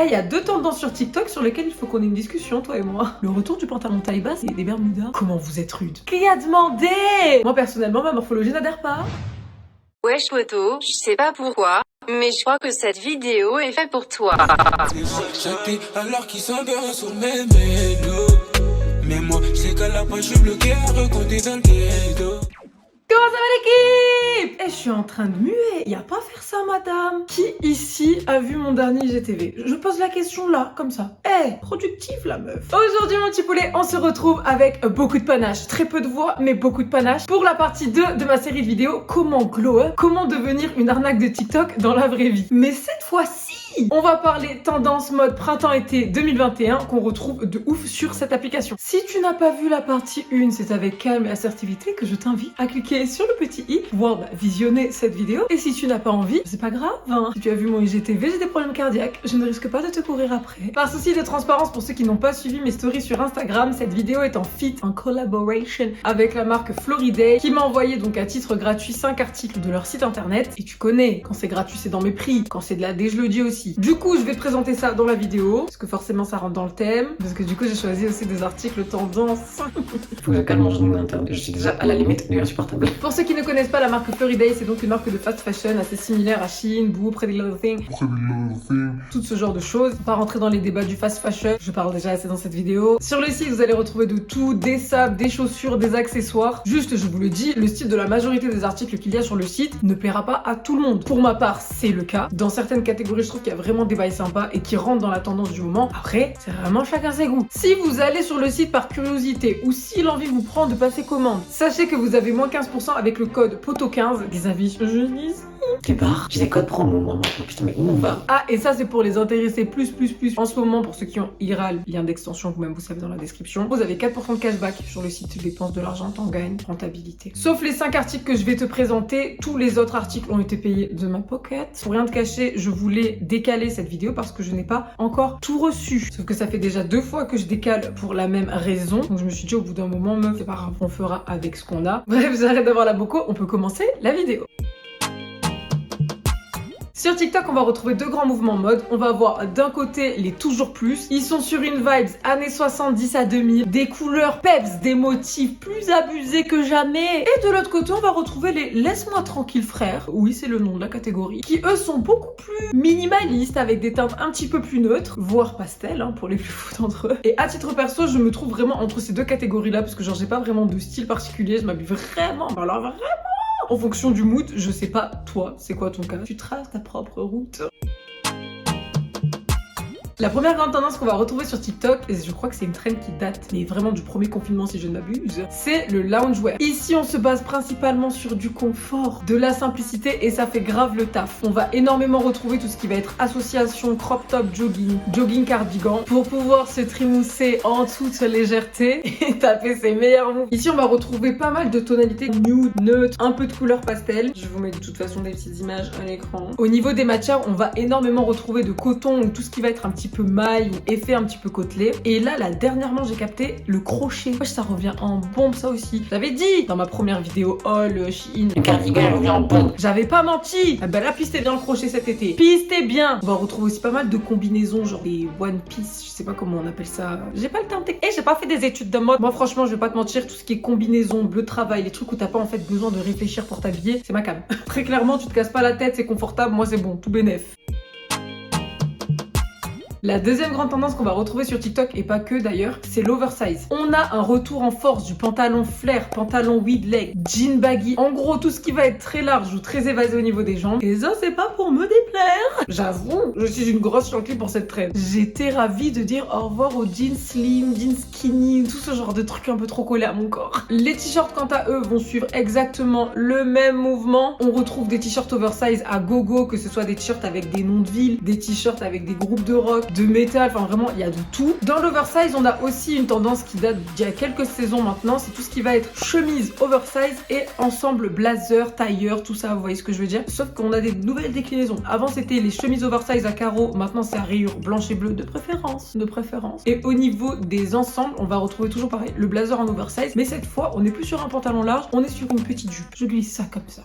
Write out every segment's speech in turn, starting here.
Il y a deux tendances sur TikTok sur lesquelles il faut qu'on ait une discussion, toi et moi. Le retour du pantalon taille basse et des bermudas. Comment vous êtes rude. Qui a demandé? Moi personnellement, ma morphologie n'adhère pas. Wesh poto, je sais pas pourquoi, mais je crois que cette vidéo est faite pour toi. Alors qu'ils s'embarrassent sur mes mélos. Mais moi, je sais qu'à la fin, je suis bloqué à recompter dans le ghetto. Comment ça va l'équipe? Je suis en train de muer. Y a pas à faire ça, madame. Qui ici a vu mon dernier IGTV? Je pose la question là, comme ça. Productive la meuf. Aujourd'hui, mon petit poulet, on se retrouve avec beaucoup de panache. Très peu de voix, mais beaucoup de panache. Pour la partie 2 de ma série de vidéos, comment glow up, comment devenir une arnaque de TikTok dans la vraie vie. Mais cette fois-ci, on va parler tendance mode printemps-été 2021 qu'on retrouve de ouf sur cette application. Si tu n'as pas vu la partie 1, c'est avec calme et assertivité que je t'invite à cliquer sur le petit i, voir visionner cette vidéo. Et si tu n'as pas envie, c'est pas grave, hein. Si tu as vu mon IGTV, j'ai des problèmes cardiaques, je ne risque pas de te courir après. Par souci de transparence pour ceux qui n'ont pas suivi mes stories sur Instagram, cette vidéo est en feat, en collaboration avec la marque Floriday qui m'a envoyé donc à titre gratuit 5 articles de leur site internet. Et tu connais, quand c'est gratuit c'est dans mes prix, quand c'est de la dé je le dis aussi. Du coup je vais te présenter ça dans la vidéo, parce que forcément ça rentre dans le thème, parce que du coup j'ai choisi aussi des articles tendance. Faut que je calme mon genou interne, je suis déjà à la limite de insupportable. Pour ceux qui ne connaissent pas la marque Floriday, c'est donc une marque de fast fashion assez similaire à Shein, Boo, Pretty Little Thing, tout ce genre de choses. On va pas rentrer dans les débats du fast fashion, je parle déjà assez dans cette vidéo. Sur le site, vous allez retrouver de tout, des sables, des chaussures, des accessoires. Juste, je vous le dis, le style de la majorité des articles qu'il y a sur le site ne plaira pas à tout le monde. Pour ma part, c'est le cas. Dans certaines catégories, je trouve qu'il y a vraiment des bails sympas et qui rentrent dans la tendance du moment. Après, c'est vraiment chacun ses goûts. Si vous allez sur le site par curiosité ou si l'envie vous prend de passer commande, sachez que vous avez moins 15% avec le code POTO15 des avis. Je dis T'es barre, j'ai des codes promo, maman. Oh, putain, mais où on va? Ah, et ça, c'est pour les intéressés plus. En ce moment, pour ceux qui ont IRAL, lien d'extension que même vous savez dans la description, vous avez 4% de cashback sur le site. Tu dépenses de l'argent, t'en gagnes, rentabilité. Sauf les 5 articles que je vais te présenter, tous les autres articles ont été payés de ma pocket. Pour rien te cacher, je voulais décaler cette vidéo parce que je n'ai pas encore tout reçu. Sauf que ça fait déjà 2 fois que je décale pour la même raison. Donc je me suis dit au bout d'un moment, meuf, c'est pas grave, on fera avec ce qu'on a. Bref, j'arrête d'avoir la boco, on peut commencer la vidéo. Sur TikTok, on va retrouver 2 grands mouvements mode. On va avoir d'un côté les toujours plus. Ils sont sur une vibes années 70 à 2000. Des couleurs peps, des motifs plus abusés que jamais. Et de l'autre côté, on va retrouver les laisse-moi tranquille frères. Oui, c'est le nom de la catégorie. Qui eux sont beaucoup plus minimalistes avec des teintes un petit peu plus neutres. Voire pastel, hein, pour les plus fous d'entre eux. Et à titre perso, je me trouve vraiment entre ces 2 catégories-là. Parce que genre, j'ai pas vraiment de style particulier. Je m'habille vraiment, alors vraiment en fonction du mood. Je sais pas, toi, c'est quoi ton cas? Tu traces ta propre route. La première grande tendance qu'on va retrouver sur TikTok, et je crois que c'est une trend qui date, mais vraiment du premier confinement si je ne m'abuse, c'est le loungewear. Ici, on se base principalement sur du confort, de la simplicité, et ça fait grave le taf. On va énormément retrouver tout ce qui va être association, crop top, jogging cardigan, pour pouvoir se trimousser en toute légèreté et taper ses meilleurs moves. Ici, on va retrouver pas mal de tonalités nude, neutre, un peu de couleur pastel. Je vous mets de toute façon des petites images à l'écran. Au niveau des matières, on va énormément retrouver de coton ou tout ce qui va être un petit peu maille ou effet un petit peu côtelé. Et là, dernièrement, j'ai capté le crochet. Wesh, ça revient en bombe, ça aussi. J'avais dit dans ma première vidéo, oh le Shein, Le cardigan revient en bombe. j'avais pas menti. Ah bah là, pistez bien le crochet cet été. Pistez bien. On va retrouver aussi pas mal de combinaisons, genre des one piece, je sais pas comment on appelle ça. J'ai pas le temps de j'ai pas fait des études de mode. Moi, franchement, je vais pas te mentir, tout ce qui est combinaison, bleu travail, les trucs où t'as pas en fait besoin de réfléchir pour t'habiller, c'est ma cam. Très clairement, tu te casses pas la tête, c'est confortable, moi c'est bon, tout bénef. La deuxième grande tendance qu'on va retrouver sur TikTok, et pas que d'ailleurs, c'est l'oversize. On a un retour en force du pantalon flair, pantalon wide leg, jean baggy. En gros, tout ce qui va être très large ou très évasé au niveau des jambes. Et ça, c'est pas pour me déplaire. J'avoue, je suis une grosse chantier pour cette trend. J'étais ravie de dire au revoir aux jeans slim, jeans skinny, tout ce genre de trucs un peu trop collés à mon corps. Les t-shirts, quant à eux, vont suivre exactement le même mouvement. On retrouve des t-shirts oversize à gogo, que ce soit des t-shirts avec des noms de villes, des t-shirts avec des groupes de rock, de métal, enfin vraiment il y a de tout. Dans l'oversize, on a aussi une tendance qui date d'il y a quelques saisons maintenant, c'est tout ce qui va être chemise oversize et ensemble blazer, tailleur, tout ça, vous voyez ce que je veux dire. Sauf qu'on a des nouvelles déclinaisons. Avant c'était les chemises oversize à carreaux, maintenant c'est à rayures blanches et bleues de préférence. Et au niveau des ensembles, on va retrouver toujours pareil, le blazer en oversize, mais cette fois on n'est plus sur un pantalon large, on est sur une petite jupe. Je glisse ça comme ça.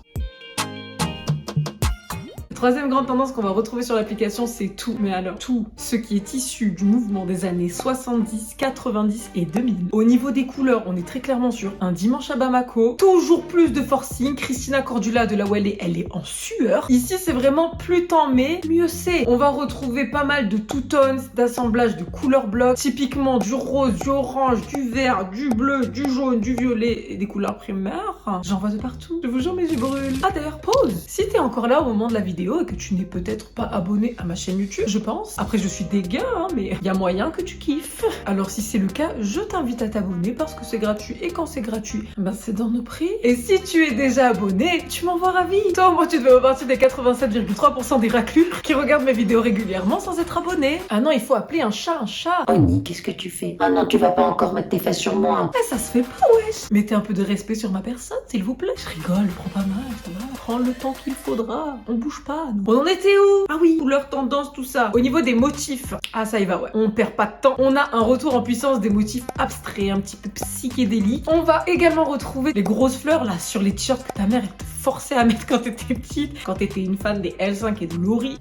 Troisième grande tendance qu'on va retrouver sur l'application, c'est tout, mais alors tout ce qui est issu du mouvement des années 70, 90 et 2000. Au niveau des couleurs, on est très clairement sur un dimanche à Bamako, toujours plus de forcing. Christina Cordula de là où elle est en sueur. Ici, c'est vraiment plus t'en mets, mieux c'est. On va retrouver pas mal de two-tones, d'assemblage de couleurs blocs, typiquement du rose, du orange, du vert, du bleu, du jaune, du violet et des couleurs primaires. J'en vois de partout. Je vous jure, mes yeux brûlent. Ah d'ailleurs, pause. Si t'es encore là au moment de la vidéo et que tu n'es peut-être pas abonné à ma chaîne YouTube, je pense. Après, je suis dégueu, hein, mais il y a moyen que tu kiffes. Alors si c'est le cas, je t'invite à t'abonner parce que c'est gratuit et quand c'est gratuit, ben c'est dans nos prix. Et si tu es déjà abonné, tu m'envoies ravi. Toi, moi, tu devais faire partie des 87,3% des raclures qui regardent mes vidéos régulièrement sans être abonné. Ah non, il faut appeler un chat un chat. Oni, qu'est-ce que tu fais? Ah non, tu vas pas encore mettre tes fesses sur moi. Eh, ça se fait pas, wesh. Mettez un peu de respect sur ma personne, s'il vous plaît. Je rigole, prends pas mal, ça va. Prends le temps qu'il faudra. On bouge pas, nous. On en était où? Ah oui, couleur, tendance, tout ça. Au niveau des motifs, ah ça y va, ouais. On perd pas de temps. On a un retour en puissance des motifs abstraits, un petit peu psychédéliques. On va également retrouver les grosses fleurs, là, sur les t-shirts que ta mère te forçait à mettre quand t'étais petite, quand t'étais une fan des L5 et de Laurie.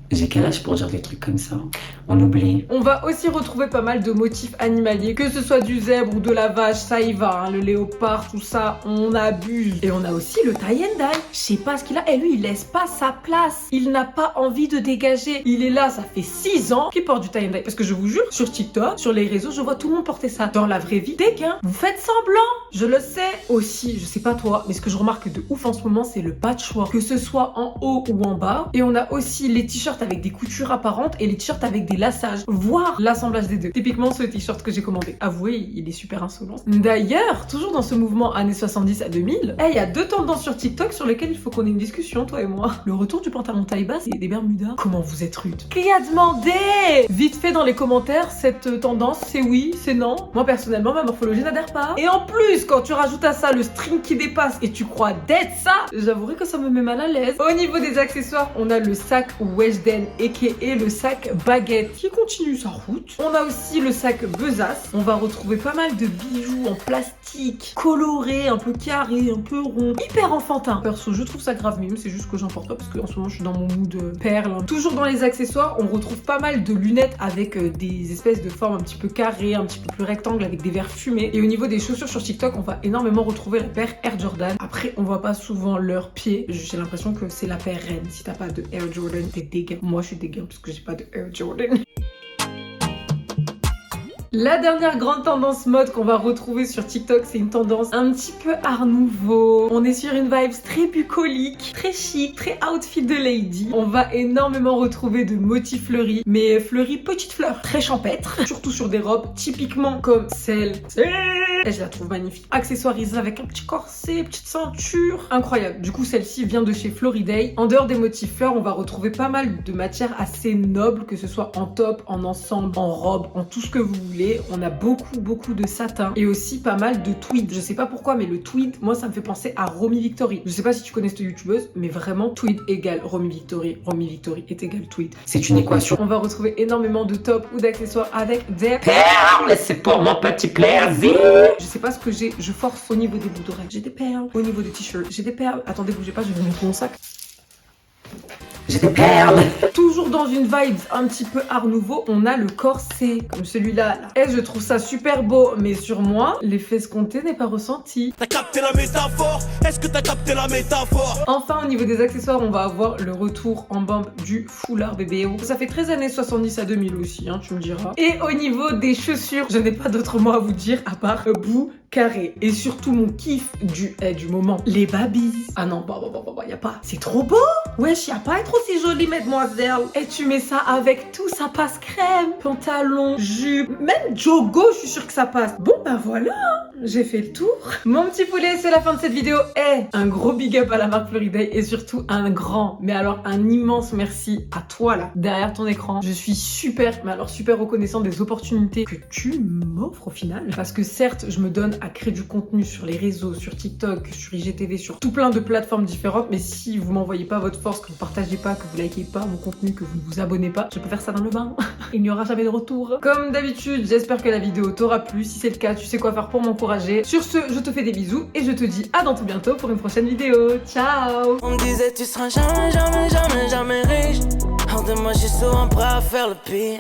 J'ai quel âge pour dire des trucs comme ça? On oublie. On va aussi retrouver pas mal de motifs animaliers, que ce soit du zèbre ou de la vache, ça y va, hein, le léopard, tout ça, on abuse. Et on a aussi le tie and dye. Je sais pas ce qu'il a. Et lui, il laisse pas sa place. Il n'a pas envie de dégager. Il est là, ça fait 6 ans qu'il porte du tie and dye. Parce que je vous jure, sur TikTok, sur les réseaux, je vois tout le monde porter ça. Dans la vraie vie, dégain, vous faites semblant. Je le sais. Aussi, je sais pas toi, mais ce que je remarque de ouf en ce moment, c'est le patchwork. Que ce soit en haut ou en bas. Et on a aussi les t-shirts avec des coutures apparentes et les t-shirts avec des lassages, voire l'assemblage des deux. Typiquement ce t-shirt que j'ai commandé. Avouez, il est super insolent. D'ailleurs, toujours dans ce mouvement années 70 à 2000, il y a 2 tendances sur TikTok sur lesquelles il faut qu'on ait une discussion, toi et moi. Le retour du pantalon taille basse et des bermudas. Comment vous êtes rude. Qui a demandé? Vite fait dans les commentaires, cette tendance, c'est oui, c'est non. Moi personnellement, ma morphologie n'adhère pas. Et en plus, quand tu rajoutes à ça le string qui dépasse et tu crois d'être ça, j'avouerai que ça me met mal à l'aise. Au niveau des accessoires, on a le sac Weshden et le sac baguette qui continue sa route. On a aussi le sac besace. On va retrouver pas mal de bijoux en plastique, colorés, un peu carrés, un peu ronds, hyper enfantin. Perso, je trouve ça grave mime, c'est juste que j'en porte pas parce qu'en ce moment je suis dans mon mood perle. Toujours dans les accessoires, on retrouve pas mal de lunettes avec des espèces de formes un petit peu carrées, un petit peu plus rectangles avec des verres fumés. Et au niveau des chaussures sur TikTok, on va énormément retrouver la paire Air Jordan. Après, on voit pas souvent leurs pieds. J'ai l'impression que c'est la paire reine. Si t'as pas de Air Jordan, t'es dégueu. Moi, je suis dégueu parce que j'ai pas de Air Jordan. La dernière grande tendance mode qu'on va retrouver sur TikTok, c'est une tendance un petit peu art nouveau. On est sur une vibe très bucolique, très chic, très outfit de lady. On va énormément retrouver de motifs fleuris, mais fleuris petites fleurs, très champêtres, surtout sur des robes typiquement comme celle. Et je la trouve magnifique. Accessoirisée avec un petit corset, petite ceinture. Incroyable. Du coup, celle-ci vient de chez Floriday. En dehors des motifs fleurs, on va retrouver pas mal de matières assez nobles, que ce soit en top, en ensemble, en robe, en tout ce que vous voulez. On a beaucoup de satin et aussi pas mal de tweed. Je sais pas pourquoi, mais le tweed, moi, ça me fait penser à Romy Victory. Je sais pas si tu connais cette youtubeuse, mais vraiment, tweed égale Romy Victory. Romy Victory est égale tweed. C'est une équation. On va retrouver énormément de tops ou d'accessoires avec des perles. C'est pour mon petit plaisir. Je sais pas ce que j'ai, je force au niveau des bouts d'oreilles. J'ai des perles. Au niveau des t-shirts, j'ai des perles. Attendez, bougez pas, je vais vous montrer mon sac. J'ai des perles. Toujours dans une vibe un petit peu art nouveau, on a le corset, comme celui-là. Et je trouve ça super beau, mais sur moi, l'effet escompté n'est pas ressenti. T'as capté la métaphore? Est-ce que t'as capté la métaphore? Enfin, au niveau des accessoires, on va avoir le retour en bambe du foulard BBO. Ça fait 13 années 70 à 2000 aussi, hein, tu me diras. Et au niveau des chaussures, je n'ai pas d'autre mot à vous dire à part bout carré. Et surtout mon kiff du moment, les babys. Ah non, y a pas. C'est trop beau. Wesh, y a pas à être aussi jolie, mademoiselle. Et tu mets ça avec tout, ça passe crème. Pantalon, jupe, même jogo, je suis sûre que ça passe. Bon, ben voilà, j'ai fait le tour. Mon petit poulet, c'est la fin de cette vidéo. Et un gros big up à la marque Floriday et surtout un grand, mais alors un immense merci à toi là, derrière ton écran. Je suis super, mais alors super reconnaissante des opportunités que tu m'offres au final. Parce que certes, je me donne à créer du contenu sur les réseaux, sur TikTok, sur IGTV, sur tout plein de plateformes différentes, mais si vous m'envoyez pas votre force, que vous partagez pas, que vous likez pas mon contenu, que vous ne vous abonnez pas, je peux faire ça dans le bain. Il n'y aura jamais de retour. Comme d'habitude, j'espère que la vidéo t'aura plu. Si c'est le cas, tu sais quoi faire pour m'encourager. Sur ce, je te fais des bisous et je te dis à dans tout bientôt pour une prochaine vidéo. Ciao! On me disait tu seras jamais riche. Hors de moi, je suis souvent prêt à faire le pire.